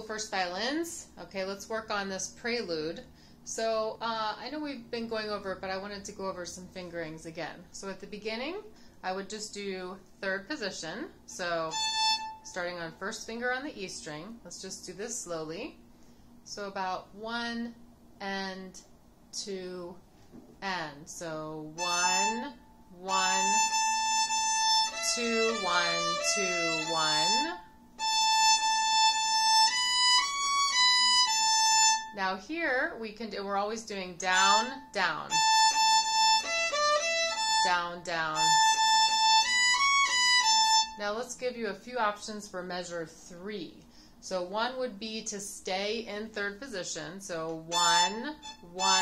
first violins. Okay, let's work on this Prelude. So I know we've been going over it, but I wanted to go over some fingerings again. So at the beginning, I would just do third position. So starting on first finger on the E string, let's just do this slowly. So about 1 and 2 and. So 1, 1, 2, 1, 2, 1. Now here we can do, we're always doing down, down, down, down. Now let's give you a few options for measure 3. So 1 would be to stay in third position. So 1, 1, 1,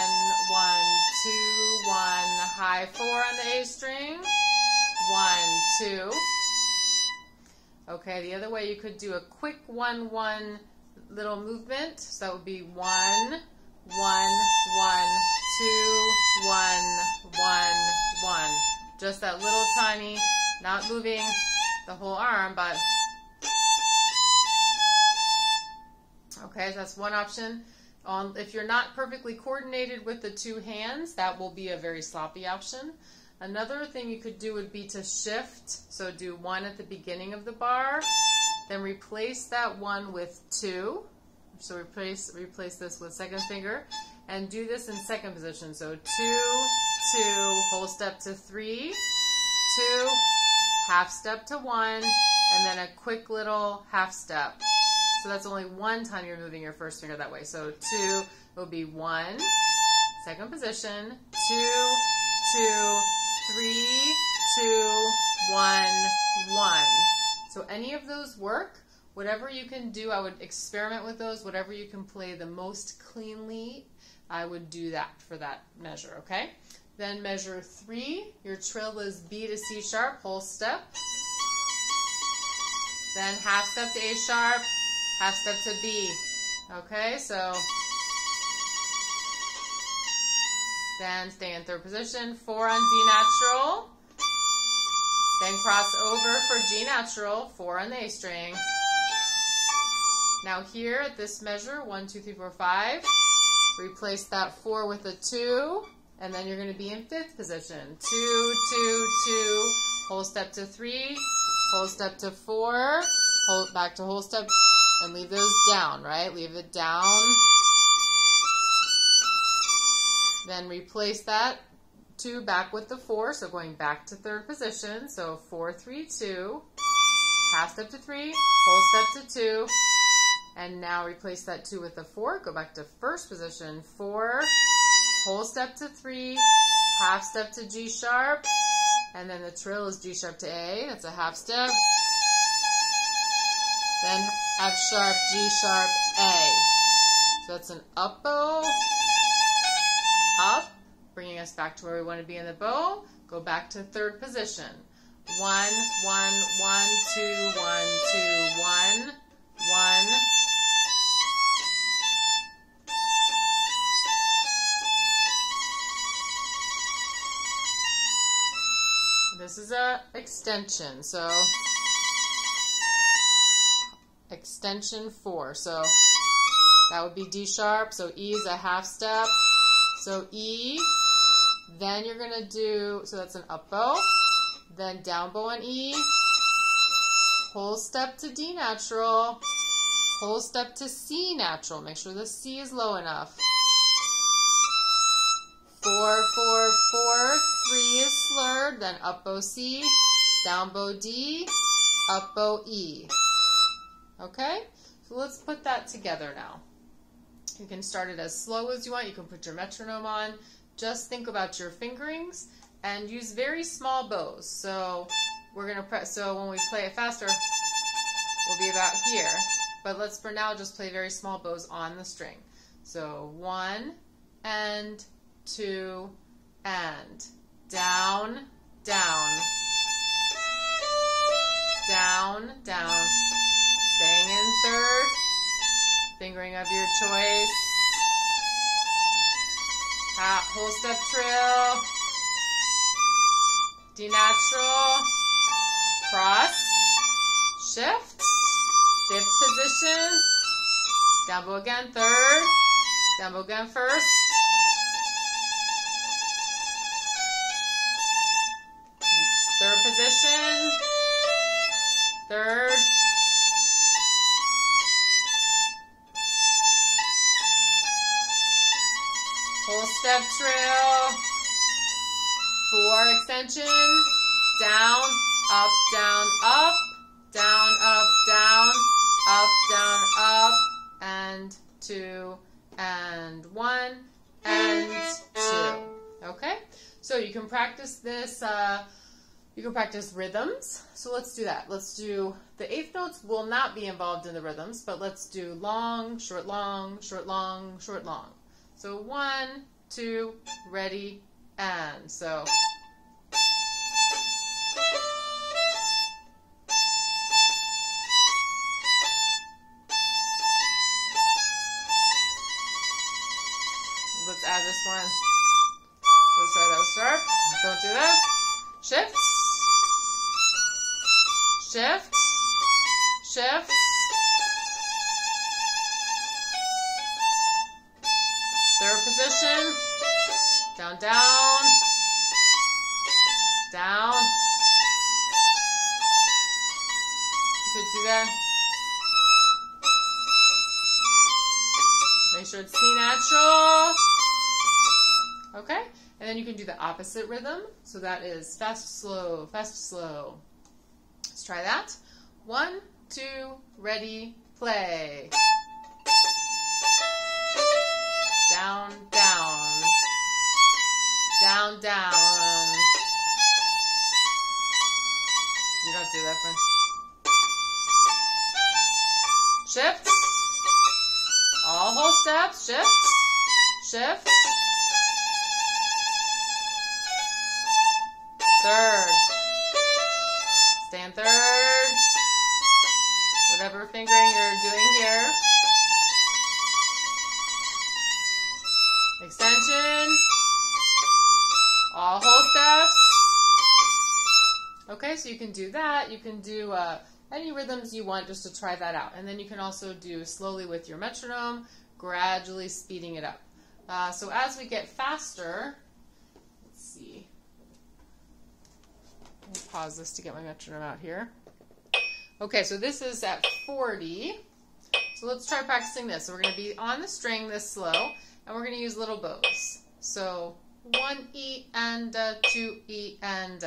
2, 1, high 4 on the A string, 1, 2. Okay, the other way you could do a quick 1, 1 little movement. So that would be 1, 1, 1, 2, 1, 1, 1. Just that little tiny, not moving the whole arm, but okay, so that's one option. If you're not perfectly coordinated with the two hands, that will be a very sloppy option. Another thing you could do would be to shift. So do 1 at the beginning of the bar, then replace that 1 with 2. So replace this with second finger, and do this in second position. So 2, 2, whole step to 3, 2, half step to 1, and then a quick little half step. So that's only one time you're moving your first finger that way. So 2 will be 1, second position, 2, 2, 3, 2, 1, 1. So any of those work. Whatever you can do, I would experiment with those. Whatever you can play the most cleanly, I would do that for that measure, okay? Then measure 3, your trill is B to C sharp, whole step. Then half step to A sharp, half step to B. Okay, so then stay in third position, 4 on D natural. Then cross over for G natural, 4 on the A string. Now here at this measure, 1, 2, 3, 4, 5, replace that 4 with a 2, and then you're going to be in fifth position. 2, 2, 2, whole step to 3, whole step to 4, back to whole step, and leave those down, right? Leave it down. Then replace that 2 back with the 4, so going back to third position. So 4, 3, 2, half step to 3, whole step to 2, and now replace that 2 with the 4. Go back to first position, 4, whole step to 3, half step to G sharp, and then the trill is G sharp to A. That's a half step. Then F sharp, G sharp, A. So that's an up bow, up, bringing us back to where we want to be in the bow. Go back to third position. 1, 1, 1, 2, 1, 2, 1, 1. This is a extension, so extension 4. So that would be D sharp. So E is a half step. So E, then you're going to do, so that's an up bow, then down bow on E, whole step to D natural, whole step to C natural. Make sure the C is low enough. 4, 4, 4, 3 is slurred, then up bow C, down bow D, up bow E. Okay? So let's put that together now. You can start it as slow as you want. You can put your metronome on. Just think about your fingerings and use very small bows. So we're going to press, so when we play it faster, we'll be about here. But let's for now just play very small bows on the string. So 1 and 2 and down, down, down, down, staying in third, fingering of your choice, whole step trill, D natural, cross, shift, fifth position, down bow again, third, down bow again, first, third position, third, whole step trill, 4 extension, down, up, down, up, down, up, down, up, down, up, and 2, and 1, and 2. Okay? So you can practice this, you can practice rhythms. So let's do that. Let's do, the eighth notes will not be involved in the rhythms, but let's do long, short, long, short, long, short, long. So 1, 2, ready, and so. Let's add this one. Sorry, that was sharp. Don't do that. Shift. Shift. Shift. Third position. Down, down. Down. You could do that. Make sure it's C natural. Okay? And then you can do the opposite rhythm. So that is fast, slow, fast, slow. Let's try that. 1, 2, ready, play. Down, down. Down, down. You don't do that, friend. Shift. All whole steps. Shift. Shift. Third. Stand third. Whatever fingering you're doing here. Extension. All whole steps. Okay, so you can do that. You can do any rhythms you want just to try that out. And then you can also do slowly with your metronome, gradually speeding it up. So as we get faster, let's see. Let me pause this to get my metronome out here. Okay, so this is at 40. So let's try practicing this. So we're going to be on the string this slow, and we're going to use little bows. So 1 E and 2 E and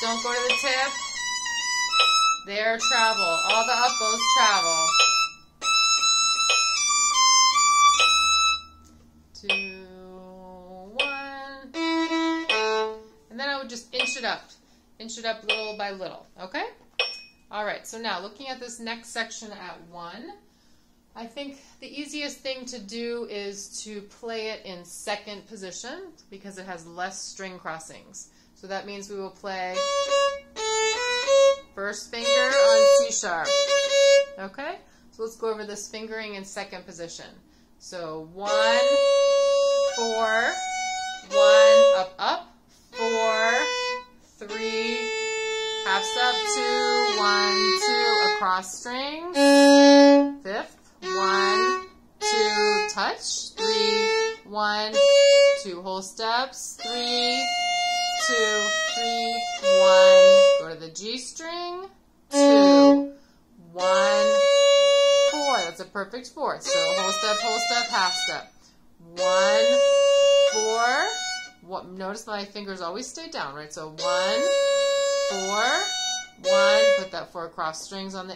don't go to the tip. There, travel. All the up bows travel. 2, 1. And then I would just inch it up. Inch it up little by little. Okay? Alright, so now looking at this next section at 1, I think the easiest thing to do is to play it in second position because it has less string crossings. So that means we will play first finger on C sharp. Okay? So let's go over this fingering in second position. So 1, 4, 1, up, up, 4, 3, half step, 2, 1, 2, across strings, fifth, 1, 2, touch, 3, 1, 2 whole steps, 3, 2, 3, 1, go to the G string, 2, 1, 4, that's a perfect fourth, so whole step, half step, 1, 4, notice my fingers always stay down, right, so 1, 4, 1, put that 4 cross strings on the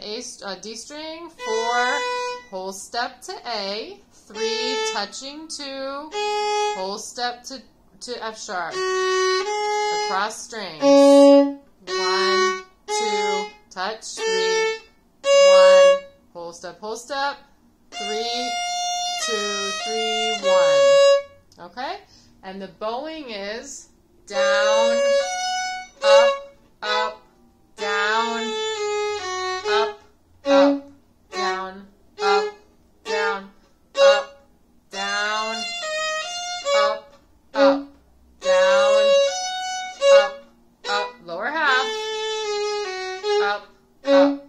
D string, 4, whole step to A, 3, touching 2, whole step to F sharp, across strings, 1, 2, touch, 3, whole step, 3, 2, 3, 1. Okay? And the bowing is down, up, up, down, up, up, down, up, down, up, down, up, up, down, up, up, lower half, up, up.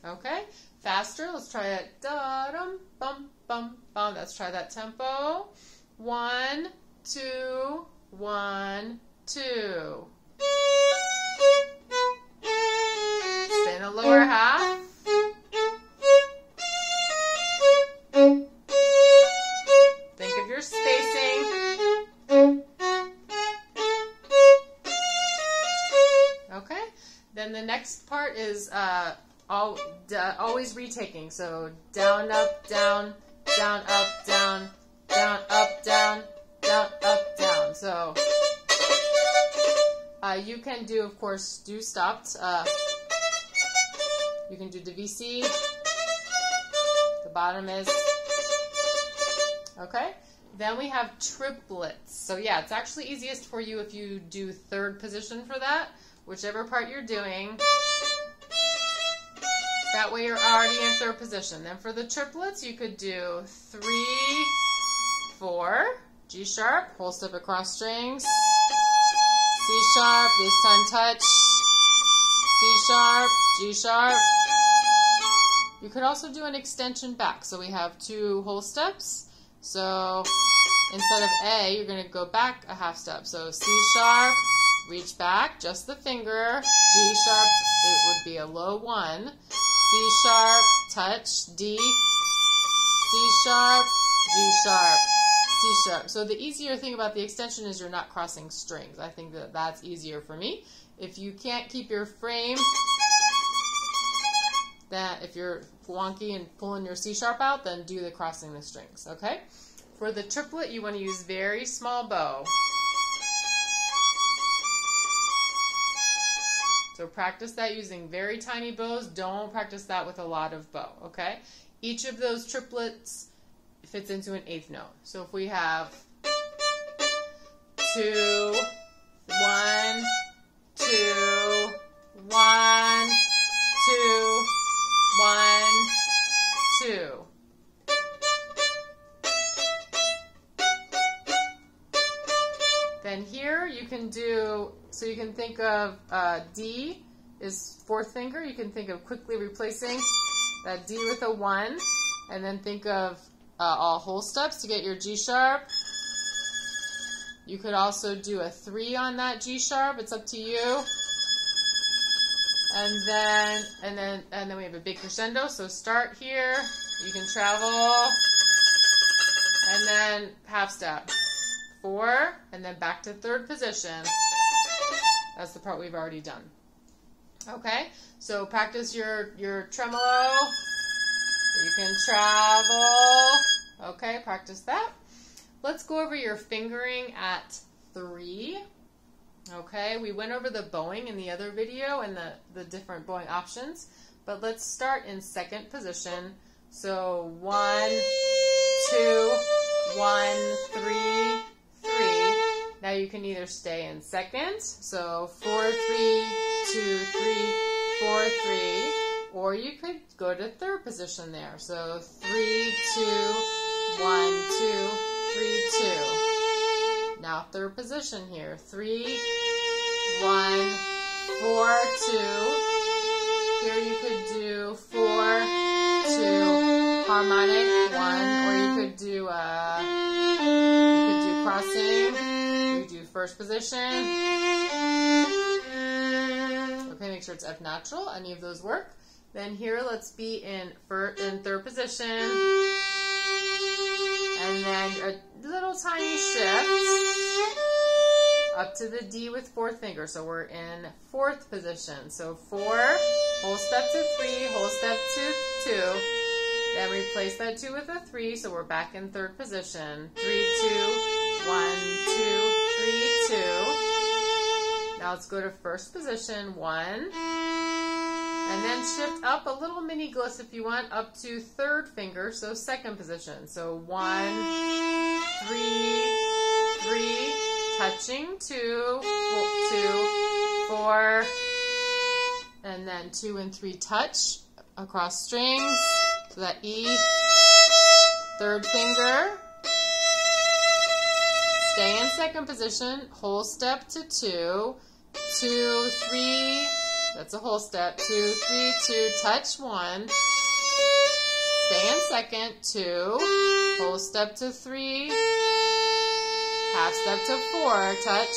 Okay, faster, let's try it. Da-dum, bum, bum, bum. Let's try that tempo. 1, 2, 1, 2. Stay in the lower half. Think of your spacing. Okay, then the next part is always retaking. So down, up, down, down, up, down, down, up, down, down, up, down. So you can do, of course, do stopped. You can do the VC. The bottom is okay. Then we have triplets. So yeah, it's actually easiest for you if you do third position for that, whichever part you're doing. That way you're already in third position. Then for the triplets, you could do 3, 4, G sharp, whole step across strings, C sharp, this time touch, C sharp, G sharp. You could also do an extension back. So we have 2 whole steps. So instead of A, you're going to go back a half step. So C sharp, reach back, just the finger, G sharp, it would be a low 1, C sharp, touch, D, C sharp, G sharp, C sharp. So the easier thing about the extension is you're not crossing strings. I think that that's easier for me. If you can't keep your frame, that if you're wonky and pulling your C sharp out, then do the crossing the strings, okay? For the triplet, you want to use very small bow. So practice that using very tiny bows. Don't practice that with a lot of bow, okay? Each of those triplets fits into an eighth note. So if we have 2, 1, 2, 1, 2, 1, 2. Then here you can do, so you can think of D is 4th finger. You can think of quickly replacing that D with a 1, and then think of all whole steps to get your G sharp. You could also do a 3 on that G sharp. It's up to you. And then we have a big crescendo. So start here. You can travel, and then half step. 4, and then back to third position. That's the part we've already done. Okay, so practice your tremolo. You can travel. Okay, practice that. Let's go over your fingering at 3. Okay, we went over the bowing in the other video and the different bowing options, but let's start in second position. So 1, 2, 1, 3, 3. Now you can either stay in second, so 4, 3, 2, 3, 4, 3, or you could go to third position there. So 3, 2, 1, 2, 3, 2. Now third position here. 3, 1, 4, 2. Here you could do 4, 2, harmonic 1, or you could do crossing. You do first position. Okay, make sure it's F natural. Any of those work. Then here, let's be in third position, and then a little tiny shift up to the D with 4th finger. So we're in 4th position. So 4, whole step to 3, whole step to 2. Then replace that 2 with a 3, so we're back in third position. 3, 2, 1, 2, 3, 2. Now let's go to first position, 1. And then shift up a little mini gliss if you want, up to third finger, so second position. So 1, 3, 3, touching, 2, 4, and then 2 and 3 touch across strings. So that E, third finger, stay in second position, whole step to 2, 2, 3, that's a whole step, 2, 3, 2, touch 1, stay in second, 2, whole step to 3, half step to 4, touch,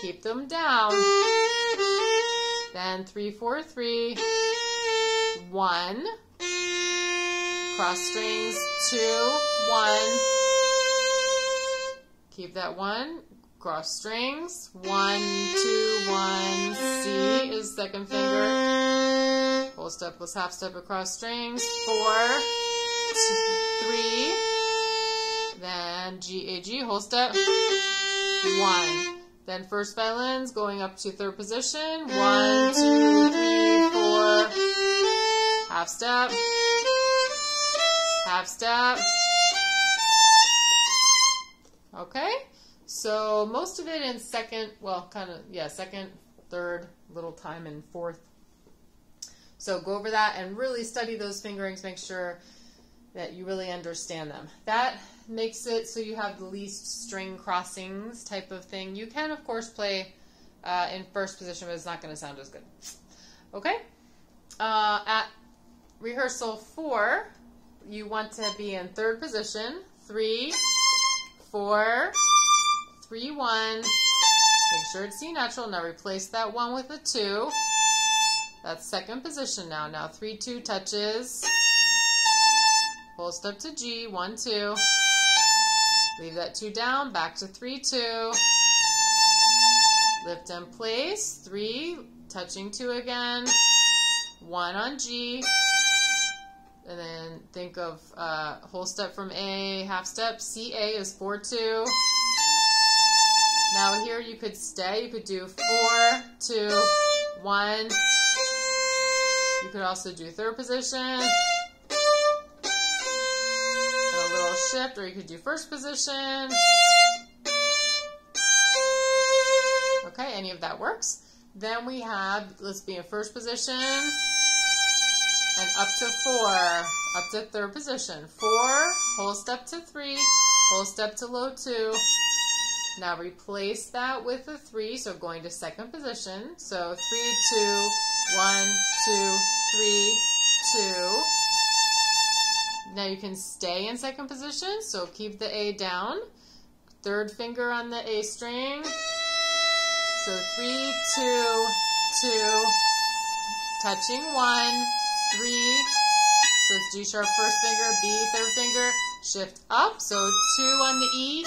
keep them down, then 3, 4, 3, 1, cross strings, 2, 1, keep that 1, cross strings, 1, 2, 1, C is second finger, whole step plus half step across strings, 4, 3, then G, A, G, whole step, 1. Then first violins going up to third position, 1, 2, 3, 4, half step, half step. Okay, so most of it in second, well, kind of, yeah, second, third, little time in fourth. So go over that and really study those fingerings, make sure that you really understand them. That makes it so you have the least string crossings type of thing. You can, of course, play in first position, but it's not going to sound as good. Okay, at rehearsal 4, you want to be in third position, 3, 4, 3, 1, make sure it's C natural. Now replace that 1 with a 2. That's second position now. Now 3, 2 touches, whole step to G, 1, 2, leave that 2 down, back to 3, 2, lift and place, 3, touching 2 again, 1 on G, and then think of whole step from A, half step, C, A is 4, 2. Now here you could stay, you could do 4, 2, 1. You could also do third position, and a little shift, or you could do first position. Okay, any of that works. Then we have, let's be in first position, and up to 4, up to third position. 4, whole step to 3, whole step to low 2. Now replace that with a 3, so going to second position. So 3, 2, 1, 2, 3, 2. Now you can stay in second position, so keep the A down. Third finger on the A string. So 3, 2, 2, touching 1, 3. So it's G sharp first finger, B third finger, shift up. So 2 on the E.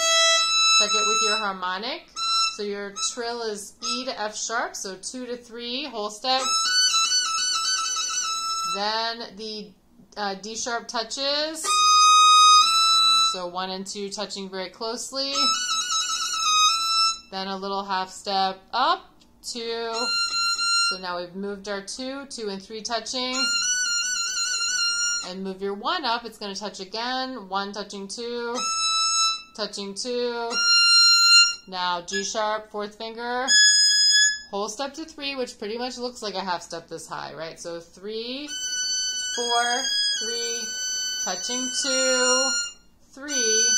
Check it with your harmonic. So your trill is E to F sharp, so 2 to 3, whole step. Then the D sharp touches. So 1 and 2 touching very closely. Then a little half step up, 2. So now we've moved our 2, 2 and 3 touching. And move your 1 up, it's going to touch again. 1 touching 2, touching 2. Now G sharp, fourth finger, whole step to 3, which pretty much looks like a half step this high, right? So 3, 4, 3, touching 2, 3,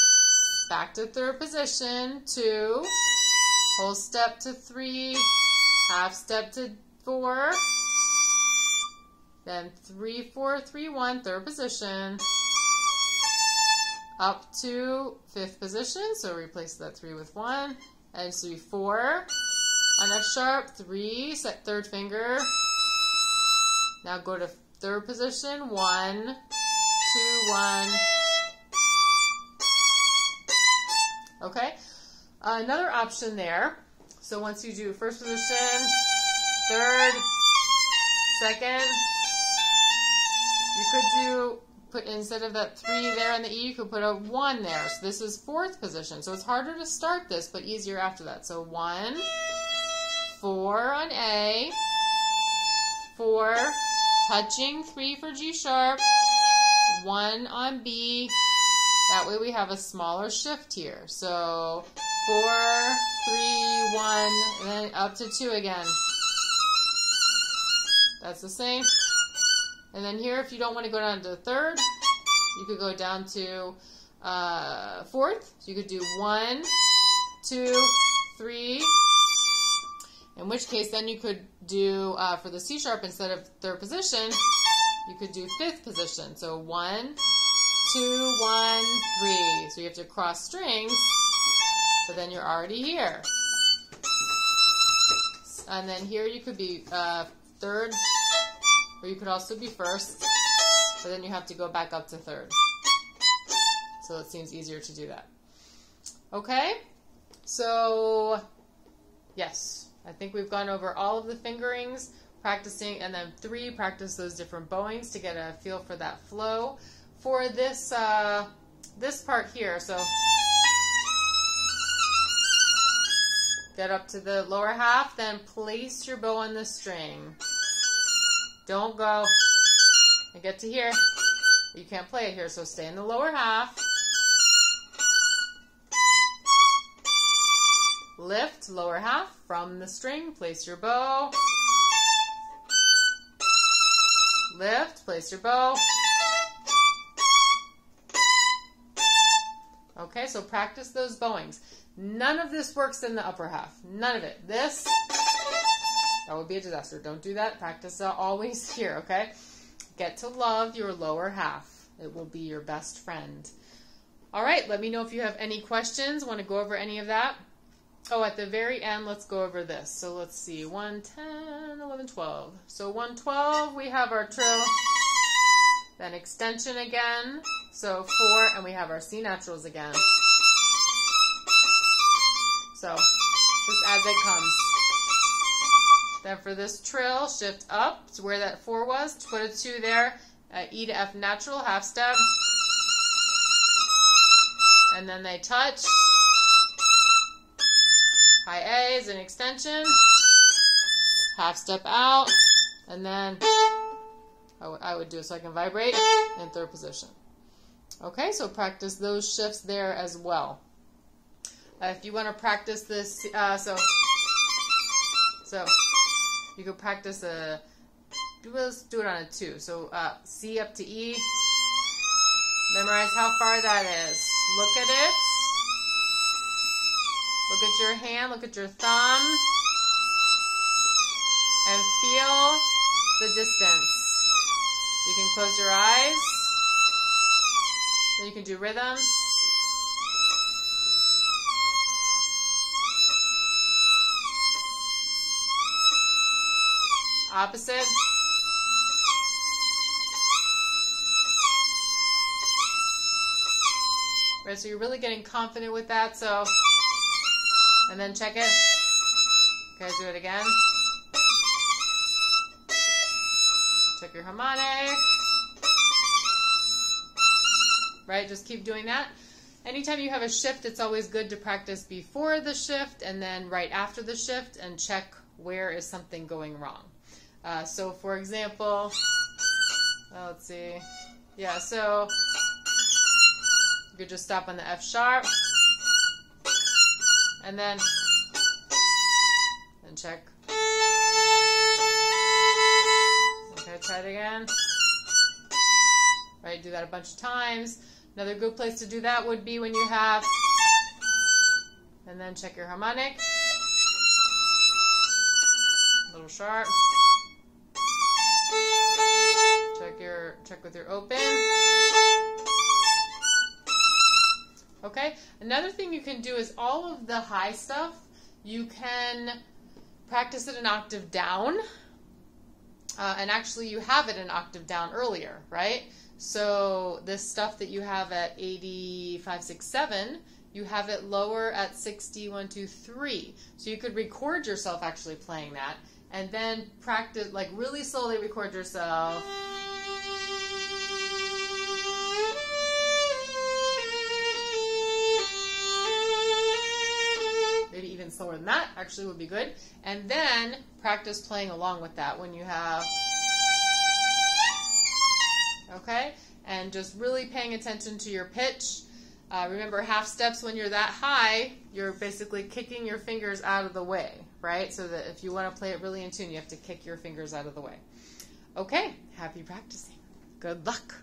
back to third position, 2, whole step to 3, half step to 4, then 3, 4, 3, 1, third position, up to fifth position, so replace that 3 with 1, and so 4 on F sharp, 3, set third finger, now go to third position, 1, 2, 1, okay, another option there, so once you do first position, third, second, you could do, instead of that 3 there on the E, you could put a 1 there. So this is fourth position. So it's harder to start this, but easier after that. So 1, 4 on A, 4, touching 3 for G sharp, 1 on B. That way we have a smaller shift here. So 4, 3, 1, and then up to 2 again. That's the same. And then here, if you don't want to go down to the third, you could go down to fourth. So you could do 1, 2, 3. In which case, then you could do, for the C sharp, instead of third position, you could do fifth position. So 1, 2, 1, 3. So you have to cross strings, but then you're already here. And then here you could be third, or you could also be first, but then you have to go back up to third. So it seems easier to do that. Okay, so yes, I think we've gone over all of the fingerings, practicing, and then 3, practice those different bowings to get a feel for that flow. For this, this part here, so get up to the lower half, then place your bow on the string. Don't go and get to here. You can't play it here, so stay in the lower half. Lift, lower half from the string, place your bow. Lift, place your bow. Okay, so practice those bowings. None of this works in the upper half. None of it. This, that would be a disaster. Don't do that. Practice always here, okay? Get to love your lower half. It will be your best friend. All right, let me know if you have any questions. Want to go over any of that? Oh, at the very end, let's go over this. So let's see, 1, 10, 11, 12. So 1, 12, we have our trill, then extension again. So 4, and we have our C naturals again. So just as it comes. Then for this trill, shift up to where that 4 was, put a 2 there, E to F natural, half step. And then they touch. High A is an extension, half step out, and then I would do it so I can vibrate in third position. Okay, so practice those shifts there as well. If you want to practice this, so you could practice let's do it on a 2. So C up to E, memorize how far that is. Look at it. Look at your hand, look at your thumb, and feel the distance. You can close your eyes, then you can do rhythms. Opposite. Right, so you're really getting confident with that, so... And then check it. Okay, do it again. Check your harmonic. Right, just keep doing that. Anytime you have a shift, it's always good to practice before the shift and then right after the shift and check where is something going wrong. So for example, let's see. Yeah, so you could just stop on the F sharp. And then check. Okay, try it again. Right, do that a bunch of times. Another good place to do that would be when you have, and then check your harmonic. A little sharp. Check with your open. Okay, another thing you can do is all of the high stuff, you can practice it an octave down, and actually you have it an octave down earlier, right? So this stuff that you have at 85, 6, 7, you have it lower at 60, 1, 2, 3. So you could record yourself actually playing that, and then practice, like really slowly record yourself. slower than that actually would be good. And then practice playing along with that when you have, okay? And just really paying attention to your pitch. Remember, half steps when you're that high, you're basically kicking your fingers out of the way, right? So that if you want to play it really in tune, you have to kick your fingers out of the way. Okay, happy practicing. Good luck.